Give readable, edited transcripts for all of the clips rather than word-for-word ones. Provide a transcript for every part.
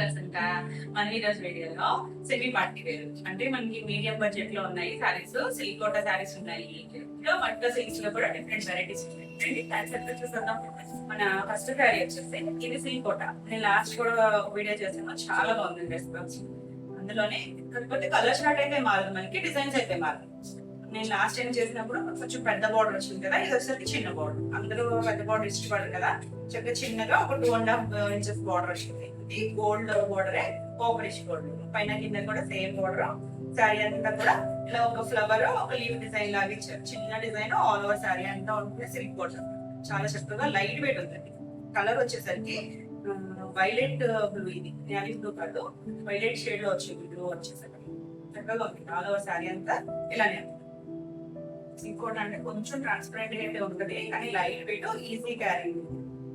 Colours ఇంకా మన ఈరోజు వీడియోలో సెమీ పార్టీ వేర్ అంటే మనకి మీడియం బడ్జెట్ లో ఉన్నాయి సారీస్. సిల్క్ కోటా సారీస్ ఉన్నాయి, ఇంకా పట్టు సిల్క్స్ లో కూడా డిఫరెంట్ వెరైటీస్ ఉన్నాయి. చూద్దాం. మన ఫస్ట్ శారీ వచ్చేసి ఇది సిల్క్ కోటా. నేను లాస్ట్ కూడా వీడియో చేసాను, చాలా బాగుంది రెస్పాన్స్. అందులోనే కాకపోతే కలర్ షార్ట్ అయితే మారదు, మనకి డిజైన్స్ అయితే మారదు. నేను లాస్ట్ టైం చేసినప్పుడు కొంచెం పెద్ద బార్డర్ వచ్చింది కదా, ఇది వచ్చేసరికి చిన్న బార్డర్. అందరూ పెద్ద బార్డర్ ఇష్టపడరు కదా, చక్కగా చిన్నగా ఒక 2.5 ఇంచెస్ బార్డర్ వచ్చింది. ఇది గోల్డ్ బార్డరే, కాపరిష్ గోల్డ్. పైన కింద కూడా సేమ్ బార్డర్. శారీ అంతా కూడా ఇలా ఒక ఫ్లవర్, ఒక లీవ్ డిజైన్ లాగా ఇచ్చారు. చిన్న డిజైన్ ఆల్ ఓవర్ శారీ అంతా ఉంటుంది. సిల్క్ బార్డర్ చాలా చక్కగా లైట్ వెయిట్ ఉంటుంది. కలర్ వచ్చేసరికి వైలెట్ బ్లూ, ఇది నేవీ బ్లూ కాదు, వైలెట్ షేడ్ లో వచ్చింది బ్లూ వచ్చేసరికి. చక్కగా ఉంది ఆల్ ఓవర్ శారీ అంతా ఇలానే. ఇంకోటి అంటే కొంచెం ట్రాన్స్పరెంట్ గా అయితే ఉంటుంది, కానీ లైట్ వెయిట్, ఈజీ క్యారీ.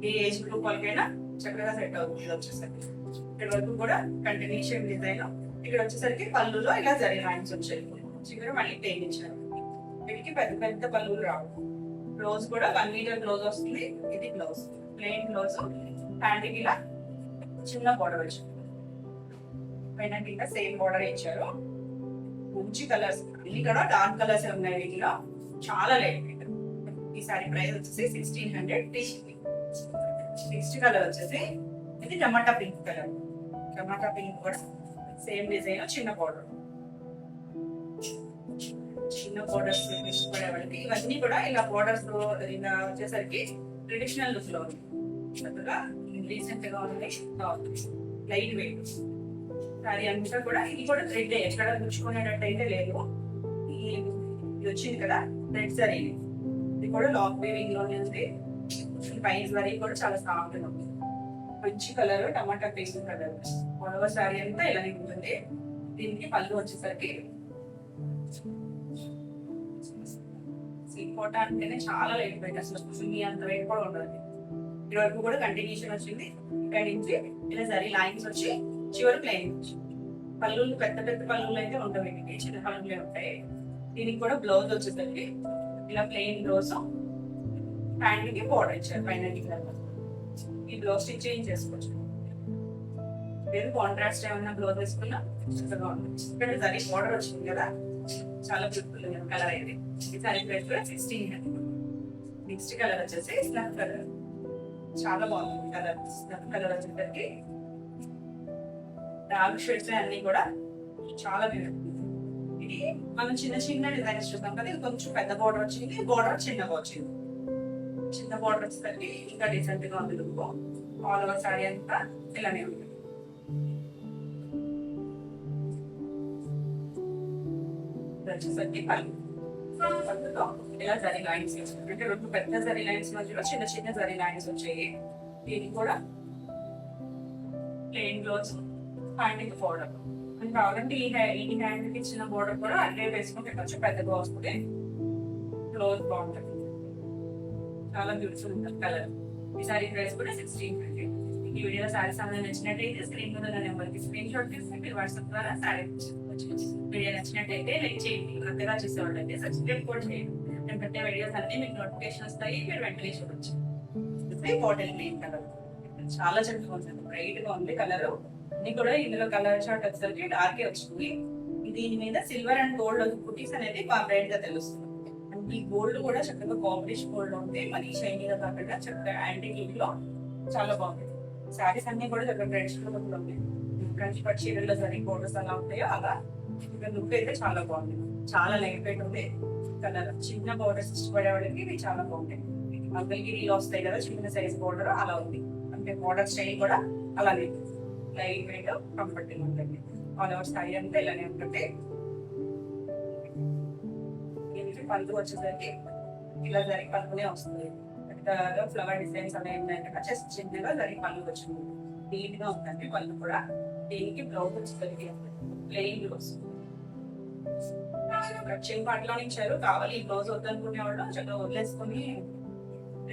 ఏ ఏజ్ గ్రూప్ వాళ్ళకైనా చక్కగా సెట్ అవుతుంది. వచ్చేసరికి ఇక్కడ వరకు కూడా కంటిన్యూషన్ డిజైన్. ఇక్కడ వచ్చేసరికి పళ్ళులో ఇలా జరీ లైన్స్ వచ్చాయి. చివరి మళ్ళీ ప్లేన్ ఇచ్చారు. వీటికి పెద్ద పెద్ద పళ్ళులు రావు. బ్లౌజ్ కూడా 1 మీటర్ బ్లౌజ్ వస్తుంది. ఇది బ్లౌజ్ ప్లెయిన్ బ్లౌజ్. హ్యాండ్ కి ఇలా చిన్న బోర్డర్ వచ్చింది. పైన ఇంకా సేమ్ బోర్డర్ ఇచ్చారు. మంచి కలర్స్, అన్ని కూడా డార్క్ కలర్స్ ఉన్నాయి. వీటిలో చాలా లైట్ వెయిట్. ఈ సారీ ప్రైస్ వచ్చేసి 1600. నెక్స్ట్ కలర్ వచ్చేసి ఇది టమాటా పింక్ కలర్. టమాటా పింక్ కూడా సేమ్ డిజైన్, చిన్న బోర్డర్. చిన్న బోర్డర్స్ ఇష్టపడే వాళ్ళకి ఇవన్నీ కూడా ఇలా బోర్డర్స్ ఇలా వచ్చేసరికి ట్రెడిషనల్ లుక్ లో ఉంది. చక్కగా రీసెంట్ గా ఉంది, లైట్ వెయిట్ సారీ అంతా కూడా. ఇది కూడా థ్రెడ్, ఎక్కడ గుచ్చుకునేటట్టు అయితే లేదు. ఇది వచ్చింది కదా థ్రెడ్ సారీ, ఇది కూడా లాక్ వీవింగ్ లోనే ఉంది. పైన వరీ కూడా చాలా సాఫ్ట్ గా ఉంది. మంచి కలర్, టమాటా pink colour. All over sari అంతా ఇలానే ఉంటుంది. దీనికి పళ్ళు వచ్చేసరికి సిల్క్ కోటా అంటేనే చాలా లైట్ వెయిట్, అసలు మీ అంత వెయిట్ కూడా ఉండదు. ఇది వరకు కూడా కంటిన్యూషన్ వచ్చింది. ఇక్కడ నుంచి ఇలా సరీ లైన్స్ వచ్చి చివరి ప్లెయిన్. పళ్ళు పెద్ద పెద్ద పళ్ళులు అయితే ఉండవు, వీటికి చిన్న పళ్ళులే ఉంటాయి. దీనికి కూడా బ్లౌజ్ వచ్చేసరికి ఇలా ప్లెయిన్ బ్లౌజ్, హ్యాండ్ కి బోర్డర్ ఇచ్చారు. పైన ఈ బ్లౌజ్ స్టిచ్ చేసుకోవచ్చు. లేదు కాంట్రాస్ట్ ఏమన్నా బ్లౌజ్ వేసుకున్నా చక్కగా ఉంటుంది. ఇక్కడ సరీ బోర్డర్ వచ్చింది కదా, చాలా బ్యూటిఫుల్ కలర్ అయింది. ఈ సారీ ప్రైస్ కూడా 1600. నెక్స్ట్ కలర్ వచ్చేసి స్నఫ్ కలర్. చాలా బాగుంది కలర్. స్నఫ్ కలర్ వచ్చేసరికి డార్క్ షేడ్స్ అన్ని కూడా చాలా బ్యూటిఫుల్. ఇది మనం చిన్న చిన్న డిజైన్స్ చూద్దాం కదా, ఇది కొంచెం పెద్ద బోర్డర్ వచ్చింది, బోర్డర్ చిన్నగా వచ్చింది. చిన్న బోర్డర్ వచ్చేసరికి ఇంకా డీసెంట్ గా ఉంది లుక్. ఆల్ ఓవర్ సారీ అంతా ఇలానే ఉంది. వచ్చేసరికి పళ్ళులో ఇలా జరీ లైన్స్, అంటే 2 పెద్ద జరీ లైన్స్ మధ్యలో చిన్న చిన్న జరీ లైన్స్ వచ్చాయి. దీనికి కూడా ప్లెయిన్ బ్లౌజ్, హ్యాండ్ బోర్డర్. మనకి కావాలంటే ఈ హ్యాండ్ కి ఇచ్చిన బోర్డర్ కూడా అన్నీ వేసుకుంటే కొంచెం పెద్దగా వస్తుంది. బ్లౌజ్ బాగుంటుంది, చాలా బ్యూటిఫుల్ ఉంటుంది కలర్. ఈ సారీ ప్రైస్ కూడా 1600. ఈ వీడియో సారీస్ అనేది నచ్చినట్టయితే స్క్రీన్ మీద నెంబర్కి స్క్రీన్ షాట్ తీసి మీరు వాట్సాప్ ద్వారా సారీ వీడియో నచ్చినట్టయితే లైక్ చేయండి. కొత్తగా చూసేవాళ్ళు అయితే సబ్స్క్రైబ్ కూడా చేయండి. నేను పెట్టే వీడియోస్ అన్ని మీకు నోటిఫికేషన్ వస్తాయి, మీరు వెంటనే చూడొచ్చు. బాటిల్ గ్రీన్ కలర్ చాలా చక్కగా ఉంటుంది, బ్రైట్ గా ఉంది కలర్. అన్ని కూడా ఇందులో కలర్ షార్ట్ వచ్చేసరికి డార్కే వచ్చింది. దీని మీద సిల్వర్ అండ్ గోల్డ్ కుటీస్ అనేది బ్రైట్ గా తెలుస్తుంది. ఈ గోల్డ్ కూడా చక్కగా కాంబినేషన్ గోల్డ్ ఉంది, మరీ షైనీగా కాకుండా చక్కగా యాంటిక్ లుక్ లో చాలా బాగుంది. శారీస్ అన్ని కూడా చక్కగా ట్రెడిషనల్ లుక్ లో ఉంది. కంచి పట్టు చీరల్లో సరి బోర్డర్స్ అలా ఉంటాయో అలా ఇక్కడ లుక్ అయితే చాలా బాగుంది. చాలా లైట్ వెయిట్ ఉంది కలర్. చిన్న బోర్డర్స్ ఇష్టపడే వాళ్ళకి ఇవి చాలా బాగుంటాయి. మంగళగిరిలో వస్తాయి కదా చిన్న సైజ్ బోర్డర్, అలా ఉంది. అంటే బోర్డర్ స్టైల్ కూడా అలానే లైట్ వెయిట్, కంఫర్టబుల్ ఉంటుంది. ఆల్ ఓవర్ సారీ అంతా ఇలానే ఉంటుంది. పళ్ళు వచ్చేసరికి ఇలా జరి పళ్ళునే వస్తుంది. పెద్దగా ఫ్లవర్ డిజైన్స్ అనేవి ఏంటంటే జస్ట్ చిన్నగా జరి పళ్ళు వచ్చింది. నీట్ గా ఉందండి పళ్ళు కూడా. దీనికి బ్లౌజ్ వచ్చేసరికి ప్లెయిన్ బ్లౌజ్. కట్చింగ్ పాటలో ఇచ్చారు. కావాలి ఈ బ్లౌజ్ వద్దనుకునే వాళ్ళు చక్కగా వదిలేసుకొని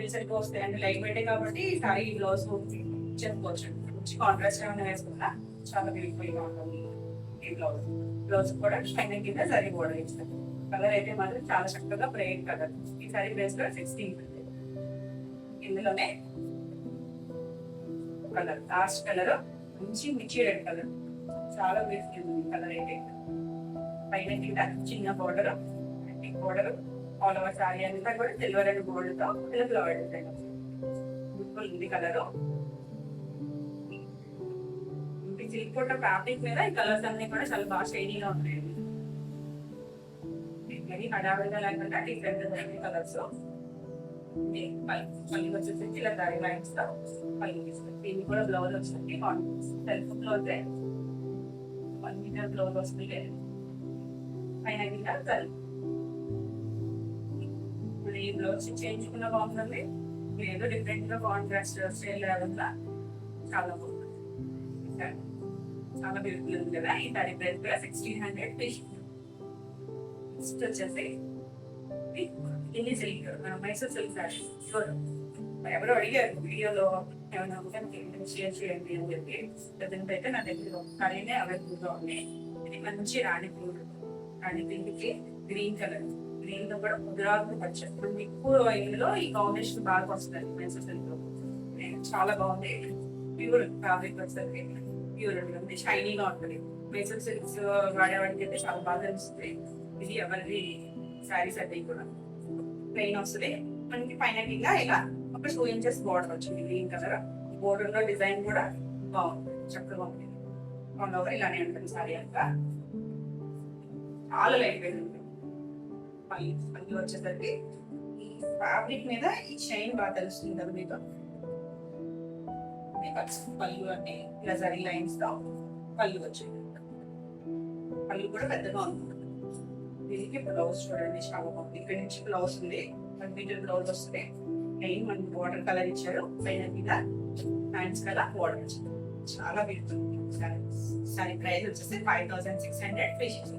రీసెంట్ గా వస్తాయి. అంటే లైట్ వెయిట్ కాబట్టి సారీ ఈ బ్లౌజ్ చెప్పుకోవచ్చు. మంచి కాంట్రాస్ట్ ఏమైనా వేసుకున్నా చాలా బ్యూటిఫుల్ గా ఉంటుంది. ఈ బ్లౌజ్ బ్లౌజ్ కూడా పైన కింద జరి బోర్డర్ ఇస్తారు. కలర్ అయితే మాత్రం చాలా చక్కగా బ్రైట్ కలర్. ఈ సారీ ప్రైస్ కూడా 1600. ఇందులోనే కలర్ లాస్ట్ కలర్ మంచి మిర్చి రెడ్ కలర్, చాలా బ్యూటిఫుల్ ఉంది కలర్ అయితే. పైన కింద చిన్న border, border all over sari అంతా కూడా సిల్వర్ అండ్ గోల్డ్ తో ఇలా ఫ్లవర్ డిజైన్ బ్యూటిఫుల్ ఉంది కలర్. సిల్క్ కోట ఫ్యాబ్రిక్ మీద ఈ కలర్స్ అన్ని కూడా చాలా బాగా షైనీగా ఉంటాయండి. హడావిడిగా లేకుండా డిఫరెంట్ కలర్స్. పల్లి వచ్చేసి ఇలా దారి లైన్స్ తో పల్లి ఇస్తుంది. దీన్ని కూడా బ్లౌజ్ వస్తుంది సెల్ఫ్ బ్లౌజ్, 1 మీటర్ బ్లౌజ్ వస్తుంది. పైన కింద కల్ ఈ బ్లౌజ్ చేయించుకున్న బాగుంటుంది. ఏదో డిఫరెంట్ గా కాంట్రాస్ట్ స్టైల్ లేకుండా చాలా బాగుంది. చాలా బ్యూటిఫుల్ ఉంది కదా. ఈ సారీ ప్రైస్ కూడా 1600. నెక్స్ట్ వచ్చేసి Delhi silk, Mysore silk sorry. ఎవరో అడిగారు వీడియోలో ఏమైనా షేర్ చేయండి అని చెప్పి. ప్రజెంట్ అయితే నా దగ్గర కరీనే అవైలబుల్ గా ఉంది. ఇది మంచి రాణి పూలు, రాణి పింక్కి గ్రీన్ కలర్, గ్రీన్ లో కూడా ముద్రాకు పచ్చ. మనకి ఎక్కువ ఇందులో ఈ కాంబినేషన్ బాగా వస్తుంది మైసూర్ సిల్క్ లో. చాలా బాగుంది. ప్యూర్ ఫ్యాబ్రిక్ వస్తుంది, ప్యూర్ ఉంటుంది, షైనీగా ఉంటుంది. మైసూర్ సిల్క్స్ వాడేవాడికి అయితే చాలా బాగా తెలుస్తుంది. ఇది ఎవరి శారీస్ అయితే కూడా ప్లెయిన్ వస్తుంది. మనకి పైన కింద ఇలా ఒక 2 ఇంచెస్ బోర్డర్ వచ్చింది గ్రీన్ కలర్. బోర్డర్ లో డిజైన్ కూడా బాగుంది, చక్కగా ఉంది. ఆల్ ఓవర్ ఇలానే ఉంటుంది సారీ అంతా. చాలా లైట్ వెయిట్ ఉంటుంది. పల్లి వచ్చేసరికి ఈ ఫ్యాబ్రిక్ మీద ఈ షైన్ బాగా తెలుస్తుంది కదా మీకు. పళ్ళు అంటే ఇలా జరీ లైన్స్ తో పళ్ళు వచ్చింది. పళ్ళు కూడా పెద్దగా ఉంది. దీనికి బ్లౌజ్ చూడండి చాలా బాగుంది. ఇక్కడ నుంచి బ్లౌజ్ ఉంది, 1 మీటర్ బ్లౌజ్ వస్తుంది. మెయిన్ మనకి వాటర్ కలర్ ఇచ్చారు. పైన మీద హ్యాండ్స్ కలర్ వాటర్ వచ్చింది. చాలా బ్యూటిఫుల్ సారీ. ప్రైస్ వచ్చేసి 5600.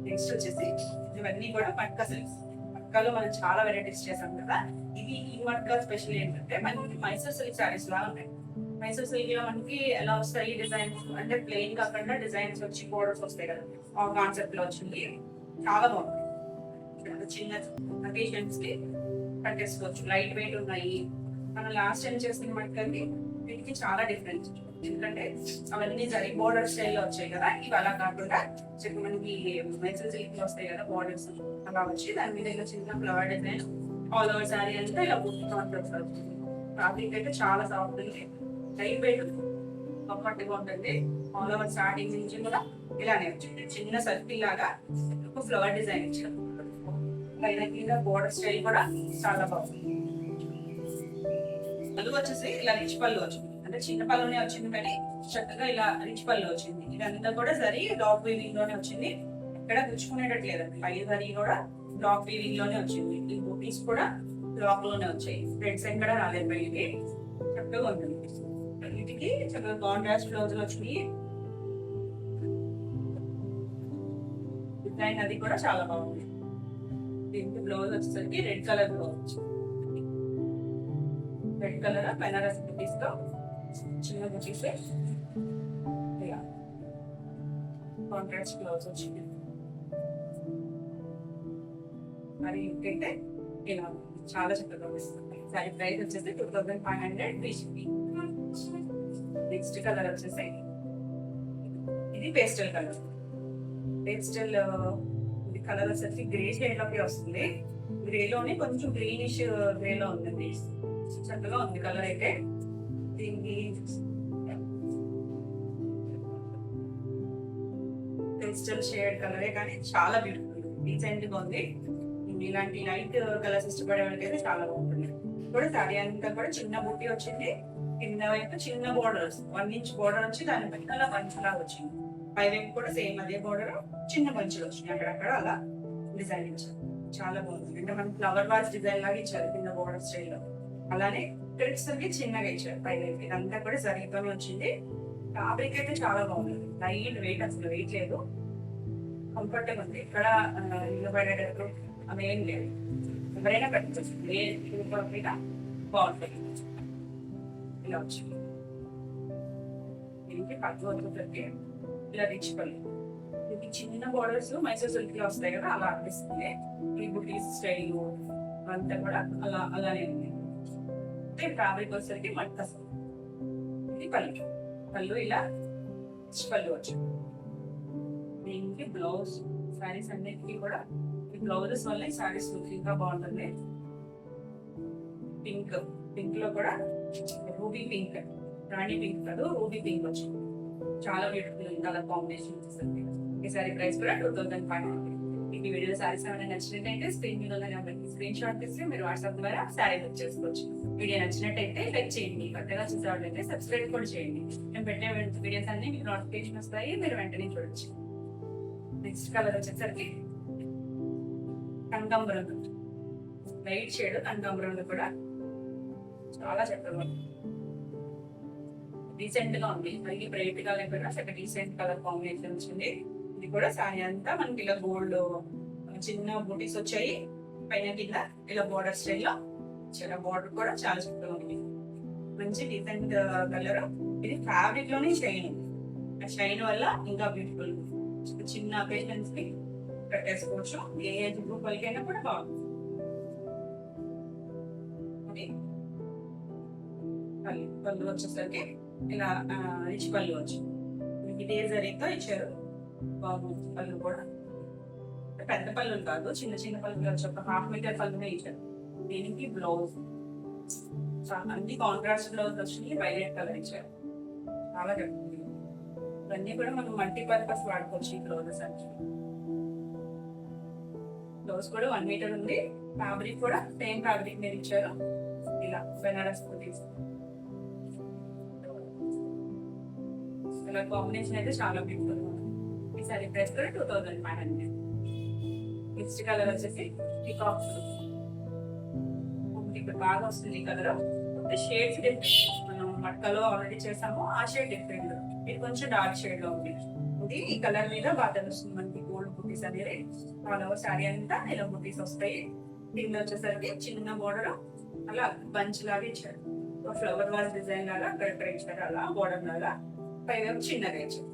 నెక్స్ట్ వచ్చేసి ఇవన్నీ కూడా మట్కా సిల్క్స్. మట్కాలో మనం చాలా వెరైటీస్ చేసాం కదా. ఇది ఈ మట్కా స్పెషల్ ఏంటంటే మనకి మైసూర్ సిల్క్ సారీస్ లాగా ఉన్నాయి. మైసూర్ సిల్క్ లో మనకి ఎలా వస్తాయి డిజైన్స్ అంటే ప్లెయిన్ కాకుండా డిజైన్స్ వచ్చి బోర్డర్స్ వస్తాయి కదా, ఆ కాన్సెప్ట్ లో వచ్చింది. చాలా బాగుంది. చిన్న అకేషన్స్ కి కట్టేసుకోవచ్చు. లైట్ వెయిట్ ఉన్నాయి. మనం లాస్ట్ టైం చేసిన మట్కకి వీటికి చాలా డిఫరెన్స్. ఎందుకంటే అవన్నీ జరీ బోర్డర్ స్టైల్లో వచ్చాయి కదా. ఇవి అలా కాకుండా చెప్పి మనకి మైసూర్ సిల్క్ వస్తాయి కదా బోర్డర్స్, అలా వచ్చి దాని మీద ఇలా చిన్న flower design all over sari అంతా ఇలా కాన్సెప్ట్ వస్తుంది. ఫ్యాబ్రిక్ అయితే చాలా సాఫ్ట్ ఉంది, లైట్ వెయిట్, కంఫర్ట్గా ఉంటుంది. ఆల్ ఓవర్ స్టార్టింగ్ నుంచి కూడా ఇలానే వచ్చింది. చిన్న సర్కిల్ లాగా ఒక ఫ్లవర్ డిజైన్ ఇచ్చారు. పైన కింద బోర్డర్ స్టైల్ కూడా చాలా బాగుంది. పళ్ళు వచ్చేసి ఇలా రిచ్ పళ్ళు వచ్చింది. అంటే చిన్న పళ్ళునే వచ్చింది కానీ చక్కగా ఇలా రిచ్ పళ్ళు వచ్చింది. ఇదంతా కూడా సరి డాక్ వీవింగ్ లోనే వచ్చింది. ఇక్కడ గుచ్చుకునేటట్టు లేదండి. పై సరి కూడా డాక్ వీవింగ్ లోనే వచ్చింది. ఈ బూటీస్ కూడా బ్లాక్ లోనే వచ్చాయి. రెడ్ సైడ్ కూడా రాలేదు పైకి. చక్కగా ఉంటుంది. వీటికి చక్కగా కాంట్రాస్ట్ బ్లౌజులు వచ్చినాయి. డిజైన్ అది కూడా చాలా బాగుంది. దీనికి బ్లౌజ్ వచ్చేసరికి red colour blouse, red colour Banaras బుటీస్ తో చిన్న బుటీస్ ఇలా కాంట్రాస్ట్ బ్లౌజ్ వచ్చింది. మరి ఇంకైతే ఇలా చాలా చక్కగా వస్తుంది. సారీ ప్రైస్ వచ్చేసి 2500 ఫ్రీ షిప్పింగ్. నెక్స్ట్ కలర్ వచ్చేసి ఇది పేస్టల్ కలర్. పేస్టల్ ఇది కలర్ వచ్చేసి గ్రే షేడ్ లోకి వస్తుంది. గ్రేలోనే కొంచెం గ్రీనిష్ గ్రేలో ఉందండి. చక్కగా ఉంది కలర్ అయితే. దీనికి పేస్టల్ షేడ్ కలరే కానీ చాలా బ్యూటిఫుల్, డీసెంట్ గా ఉంది. ఇలాంటి లైట్ కలర్స్ ఇష్టపడే వాళ్ళకైతే చాలా బాగుంటుంది. కూడా సారీ అంతా కూడా చిన్న బుట్టి వచ్చింది. కింద వైపు చిన్న బోర్డర్ 1 ఇంచ్ బోర్డర్ వచ్చి దాని పైన పంచులా వచ్చింది. పై వైపు కూడా సేమ్ అదే బోర్డర్ చిన్న పంచులు వచ్చినాయి. అక్కడక్కడ అలా డిజైన్ ఇచ్చారు. చాలా బాగుంది. అంటే మనం ఫ్లవర్ వాస్ డిజైన్ లాగా ఇచ్చారు కింద బోర్డర్ స్టైల్లో. అలానే థ్రెడ్స్ అవి చిన్నగా ఇచ్చారు పై వైపు. ఇదంతా కూడా సరిగ్గానే వచ్చింది. ఫ్యాబ్రిక్ అయితే చాలా బాగుంది. లైట్ వెయిట్, అసలు వెయిట్ లేదు, కంఫర్టబుల్ ఉంది. ఇక్కడ నిలబడేటప్పుడు అవేం లేదు. ఎవరైనా పెట్టుకోవచ్చు. మీద బాగుంటుంది. ఇలా వచ్చింది. దీనికి పట్టు వచ్చేసరికి ఇలా రిచ్ పళ్ళు. ఇది చిన్న బోర్డర్స్ మైసూర్ సిల్క్ లో వస్తాయి కదా, అలా అనిపిస్తుంది. ఈ బుటీస్ స్టైల్ అంతా కూడా అలానే ఉంది. ఫ్యాబ్రిక్ వచ్చేసరికి మట్కా ఇది పళ్ళు. పళ్ళు ఇలా పళ్ళు వచ్చింది. దీనికి బ్లౌజ్ శారీస్ అన్నిటికీ కూడా ఈ బ్లౌజెస్ వల్ల ఈ శారీస్ ఇంకా బాగుంటుంది. పింక్, పింక్ లో కూడా రూబీ పింక్, రాణి పింక్ కాదు రూబీ పింక్ వచ్చింది. చాలా బ్యూటిఫుల్ కలర్ కాంబినేషన్ వచ్చేసరికి ఈ సారీ ప్రైస్ కూడా 2500. మీకు వీడియో శారీస్ ఏమైనా నచ్చినట్టయితే స్క్రీన్ మీద నెంబర్కి స్క్రీన్ షాట్ తీసి మీరు వాట్సాప్ ద్వారా శారీ బుక్ చేసుకోవచ్చు. వీడియో నచ్చినట్టయితే లైక్ చేయండి, కొత్తగా చూసేవాళ్ళైతే సబ్స్క్రైబ్ కూడా చేయండి. మేము పెట్టే వీడియోస్ అన్ని మీకు నోటిఫికేషన్ వస్తాయి, మీరు వెంటనే చూడొచ్చు. నెక్స్ట్ కలర్ వచ్చేసరికి కనకాంబరం, లైట్ షేడ్ కనకాంబరం కూడా చాలా చక్కగా ఉంది, డీసెంట్ గా ఉంది. మళ్ళీ బ్రైట్ గా లేకుండా డీసెంట్ కలర్ కాంబినేషన్ వచ్చింది. ఇది కూడా సారీ అంతా మనకి ఇలా గోల్డ్ చిన్న బూటీస్ వచ్చాయి, పైన కింద ఇలా బోర్డర్ స్టైల్లో చాలా బార్డర్ కూడా చాలా చక్కగా ఉంది. మంచి డీసెంట్ కలర్. ఇది ఫ్యాబ్రిక్ లోనే షైన్ ఉంది, ఆ షైన్ వల్ల ఇంకా బ్యూటిఫుల్. చిన్న అకేషన్స్ కి కట్టేసుకోవచ్చు, ఏ ఏజ్ గ్రూప్ వాళ్ళకైనా కూడా బాగుంది. పళ్ళు వచ్చేసరికి ఇలా రిచ్ పళ్ళు వచ్చి ఇదే జరీతో ఇచ్చారు. బాగుంది పళ్ళు కూడా, పెద్ద పళ్ళు కాదు, చిన్న చిన్న పళ్ళు వచ్చి ఒక 1/2 మీటర్ పళ్ళునే ఇచ్చారు. దీనికి బ్లౌజ్ అన్ని కాంట్రాస్ట్ బ్లౌజ్ వచ్చి వైలెట్ కలర్ ఇచ్చారు, చాలా బాగుంది. ఇవన్నీ కూడా మనం మల్టీపర్పస్ వాడుకోవచ్చు ఈ బ్లౌజెస్ అన్ని. బ్లౌజ్ కూడా 1 మీటర్ ఉంది. ఫ్యాబ్రిక్ కూడా సేమ్ ఫ్యాబ్రిక్ మీద ఇచ్చారు, ఇలా బెనారస్ కుర్తీస్. కలర్ కాంబినేషన్ అయితే చాలా బ్యూటిఫుల్. ఈ సారీ ప్రైస్ కూడా 2500. నెక్స్ట్ కలర్ వచ్చేసి పీకాక్. ఇప్పుడు బాగా వస్తుంది ఈ కలర్. షేడ్స్ డిఫరెంట్, మనం మట్కలో ఆల్రెడీ చేసాము, ఆ షేడ్ డిఫరెంట్. ఇది కొంచెం డార్క్ షేడ్ లో ఉంది. ఇది ఈ కలర్ మీద బాగా తెలుస్తుంది మనకి గోల్డ్ బుటీస్ అనేది. ఆల్ ఓవర్ శారీ అంతా ఇలా బుటీస్ వస్తాయి. దీనిలో వచ్చేసరికి చిన్న బోర్డర్ అలా బంచ్ లాగా ఇచ్చారు, ఫ్లవర్ వాజ్ డిజైన్ లాగా అక్కడ ఇచ్చారు, అలా బోర్డర్ లాగా పైన చిన్నగా ఇచ్చారు.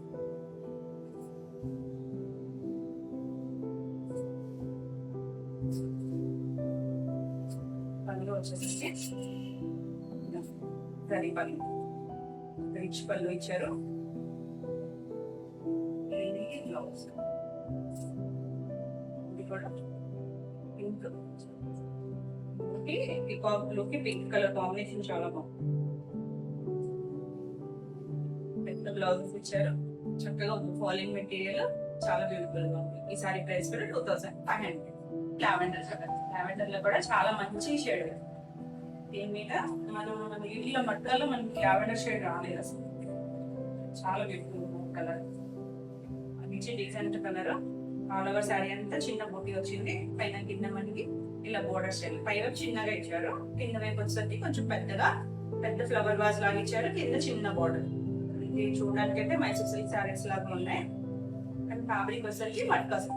పళ్ళు వచ్చేసరికి జరీ పళ్ళు, రిచ్ పళ్ళు ఇచ్చారు. బ్లౌజ్ ఇది కూడా pink, peacock look pink colour combination చాలా బాగుంది. పెద్ద బ్లౌజెస్ ఇచ్చారు, చక్కగా ఉంది. ఫాలింగ్ మెటీరియల్ చాలా బ్యూటిఫుల్ గా ఉంది. ఈ సారీ ప్రైస్ కూడా 2500. లావెండర్ కలర్, లావెండర్ లో కూడా చాలా మంచి షేడ్. దీని మీద మనం ఇళ్ళ మట్టాల్లో మనకి లావెండర్ షేడ్ రాలేదు అసలు, చాలా బ్యూటిఫుల్ కలర్. మంచి decent colour. All over sari అంతా చిన్న బూటీ వచ్చింది, పైన కింద మనకి ఇలా బోర్డర్ స్టైల్. పై వైపు చిన్నగా ఇచ్చారు, కింద వైపు వచ్చేసరికి కొంచెం పెద్దగా పెద్ద ఫ్లవర్ వాజ్ లాగా ఇచ్చారు, కింద చిన్న బోర్డర్. ఇది చూడడానికి అయితే మైసూర్ సిల్క్ శారీస్ లాగా ఉన్నాయి. అండ్ ఫ్యాబ్రిక్ వచ్చేసరికి మట్కాస్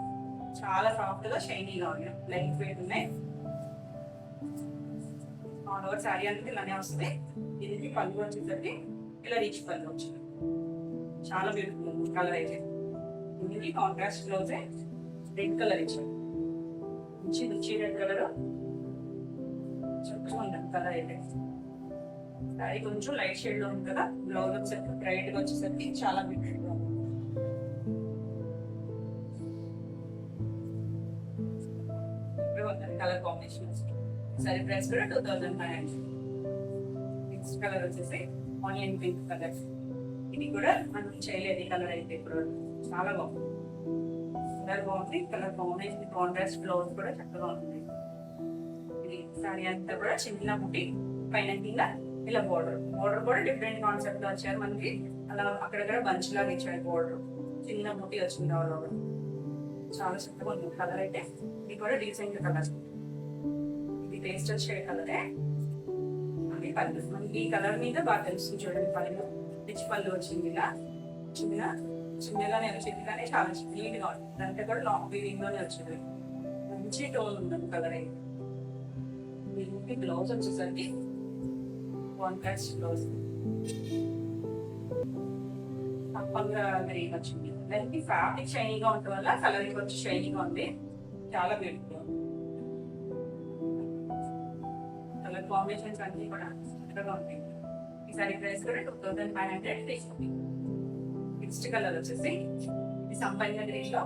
చాలా సాఫ్ట్ గా షైనీగా ఉన్నాయి, లైట్ వెయిట్ ఉన్నాయి. ఆల్ ఓవర్ శారీ అంతా ఇలానే వస్తుంది. దీనికి పళ్ళు వచ్చేసరికి ఇలా రిచ్ పళ్ళు వచ్చింది, చాలా బ్యూటిఫుల్ కలర్ అయితే. దీనికి కాంట్రాస్ట్ బ్లౌజ్ రెడ్ కలర్ ఇచ్చారు, మంచి రుచి రెడ్ కలర్, చక్కగా ఉంటుంది కలర్ అయితే. శారీ కొంచెం లైట్ షేడ్ లో ఉంది కదా, బ్లౌజ్ వచ్చేసరికి బ్రైట్ గా వచ్చేసరికి చాలా బ్యూటిఫుల్ గా ఉంది. కలర్ కాంబినేషన్ సారీ ప్రైస్ కూడా 2500. నెక్స్ట్ కలర్ వచ్చేసి ఆనియన్ పింక్ కలర్. ఇది కూడా మనం చేయలేదు ఈ కలర్ అయితే, ఇప్పుడు చాలా బాగుంది. కలర్ బాగుంది, కలర్ కాంబినేషన్ కాంట్రాస్ట్ బ్లౌజ్ కూడా చక్కగా ఉంటుంది. ఇది సారీ అంతా కూడా చిన్న బుట్టి, పైన కింద ఇలా బోర్డర్. బోర్డర్ కూడా డిఫరెంట్ కాన్సెప్ట్ లో వచ్చారు మనకి, అలా అక్కడక్కడ బంచ్ లాగా ఇచ్చారు బోర్డర్, చిన్న బుట్టి వచ్చింది ఆల్ ఓవర్. చాలా చక్కగా ఉంది కలర్ అయితే. ఇది కూడా డీసెంట్ కలర్, ఇది పేస్టల్ షేడ్ కలరే. అది పళ్ళు మనకి ఈ కలర్ మీద బాగా తెలుస్తుంది చూడండి. పళ్ళు రిచ్ పళ్ళు వచ్చింది, ఇలా చిన్నగానే వచ్చింది కానీ చాలా నీట్ గా ఉంది. దాంట్లో కూడా లాంగ్ వీవింగ్ లోనే వచ్చింది, మంచి టోన్ ఉంది కలర్ అయితే. దీనికి బ్లౌజ్ వచ్చేసరికి కాంట్రాస్ట్ బ్లౌజ్ తప్పగా గ్రీన్ వచ్చింది. దానికి ఫ్యాబ్రిక్ షైనీగా ఉండటం వల్ల కలర్ కొంచెం షైనీగా ఉంది, చాలా బ్యూటిఫుల్. కలర్ కాంబినేషన్స్ అన్ని కూడా చక్కగా ఉంటాయి. ఈ సారీ ప్రైస్ కూడా 2500 తీసుకోండి. నెక్స్ట్ కలర్ వచ్చేసి ఈ సంపంగ గ్రీన్ లో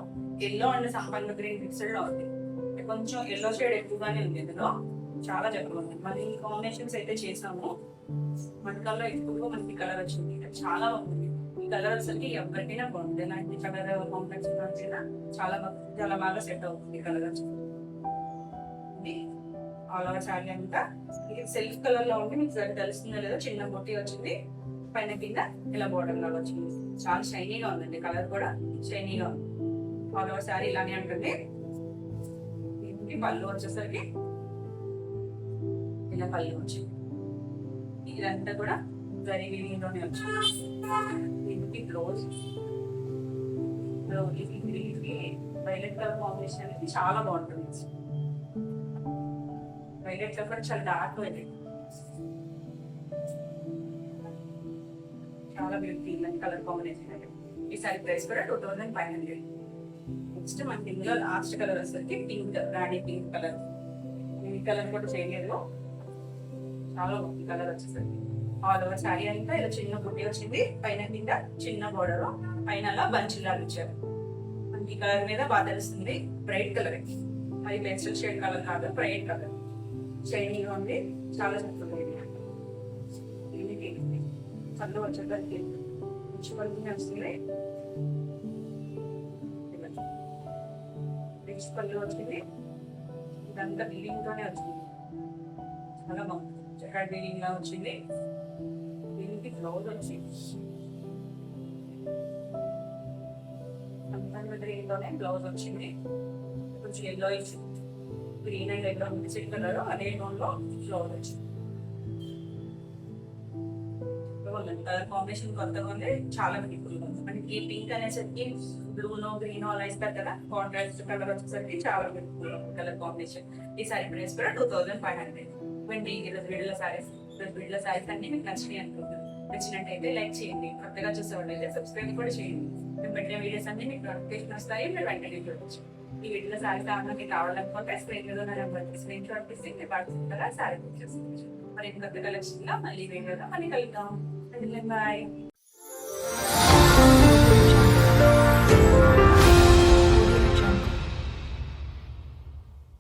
ఎల్లో అండ్ సంపంగ గ్రీన్ మిక్స్డ్ లో ఉంది. కొంచెం ఎల్లో షేడ్ ఎక్కువగానే ఉంది ఇందులో, చాలా చక్కగా ఉంది. మరి ఈ కాంబినేషన్స్ అయితే చేసాము, మనకల్లో ఎక్కువగా మనకి కలర్ వచ్చింది, చాలా బాగుంది. ఈ కలర్ వచ్చేసరికి ఎవరికైనా బాగుంది, ఇలాంటి కలర్ కాంబినేషన్ చాలా బాగా సెట్ అవుతుంది ఈ కలర్ వచ్చి. ఆల్ ఓవర్ శారీ అంతా ఇది సెల్ఫ్ కలర్ లో ఉంది, మీకు తెలుస్తుందో లేదో, చిన్న బొట్టి వచ్చింది, పైన కింద ఇలా బోర్డర్ లాగా వచ్చింది. చాలా షైనీగా ఉందండి, కలర్ కూడా షైనీగా ఉంది. ఆల్ ఓవర్ శారీ ఇలానే ఉంటుంది. దీనికి పళ్ళు వచ్చేసరికి ఇలా పళ్ళు వచ్చింది, ఇదంతా కూడా జరీ వీవింగ్ లోనే వచ్చింది. దీనికి బ్లౌజ్ వైలెట్ కలర్ కాంబినేషన్ అనేది చాలా బాగుంటుంది. వైలెట్ కలర్ చాలా డార్క్ వైలెట్, చాలా బ్యూటిఫుల్ కలర్ కాంబినేషన్ అనేది. ఈ సారీ ప్రైస్ కూడా 2500. నెక్స్ట్ మనకి ఇందులో లాస్ట్ కలర్ వచ్చేసరికి పింక్, రాణి పింక్ కలర్. ఈ కలర్ కూడా చేయలేదు, చాలా బాగుంది కలర్ వచ్చేసరికి. ఆల్ ఓవర్ శారీ అంతా ఇలా చిన్న బుట్టి వచ్చింది, పైన కింద చిన్న బోర్డర్, పైన అలా బంచులాగా ఇచ్చారు. మనకి ఈ కలర్ మీద బాగా తెలుస్తుంది, బ్రైట్ కలర్, మరి పెన్సిల్ షేడ్ కలర్ కాదు, బ్రైట్ కలర్, షైనీగా ఉంది, చాలా చక్కగా ఉంది. పళ్ళు వచ్చేసరికి మంచి పళ్ళునే వస్తుంది, రిచ్ పళ్ళు వచ్చింది, ఇదంతా బిల్డింగ్ తోనే వచ్చింది, చాలా బాగుంది. చక్కగా బిల్డింగ్ లా వచ్చింది. దీనికి బ్లౌజ్ వచ్చి గ్రీన్ లోనే బ్లౌజ్ వచ్చింది, కొంచెం ఎల్లో ఇచ్చింది, green and yellow mixed colour, అదే టోన్ లో బ్లౌజ్ వచ్చింది. కలర్ కాంబినేషన్ కొత్తగా ఉంది, చాలా బ్యూటిఫుల్ గా ఉంది. మనకి పింక్ అనేసరికి బ్లూనో గ్రీనో అలా ఇస్తారు కదా, కాంట్రాస్ట్ కలర్ వచ్చేసరికి చాలా బ్యూటిఫుల్ ఉంది కలర్ కాంబినేషన్. ఈ సారీ ప్రైస్ కూడా 2500. ఇవ్వండి ఈరోజు వీడియోలో సారీస్, వీడియోలో సారీస్ అన్ని మీకు నచ్చినాయి అనుకుంటున్నాను. నచ్చినట్టయితే లైక్ చేయండి, కొత్తగా చూసేవాళ్ళు అయితే సబ్స్క్రైబ్ కూడా చేయండి. మేము పెట్టిన వీడియోస్ అన్ని మీకు నోటిఫికేషన్ వస్తాయి, మీరు వెంటనే చూడవచ్చు. ఈ వీడియోలో సారీ మీకు కావాలనుకుంటే స్క్రీన్ మీద నెంబర్ స్క్రీన్ షాట్ తీసి మీరు వాట్సాప్ ద్వారా సారీ బుక్ చేసుకోవచ్చు. మరి కొత్త కలెక్షన్ లో మళ్ళీ వీడియోలో మళ్ళీ కలుద్దాం. Bye.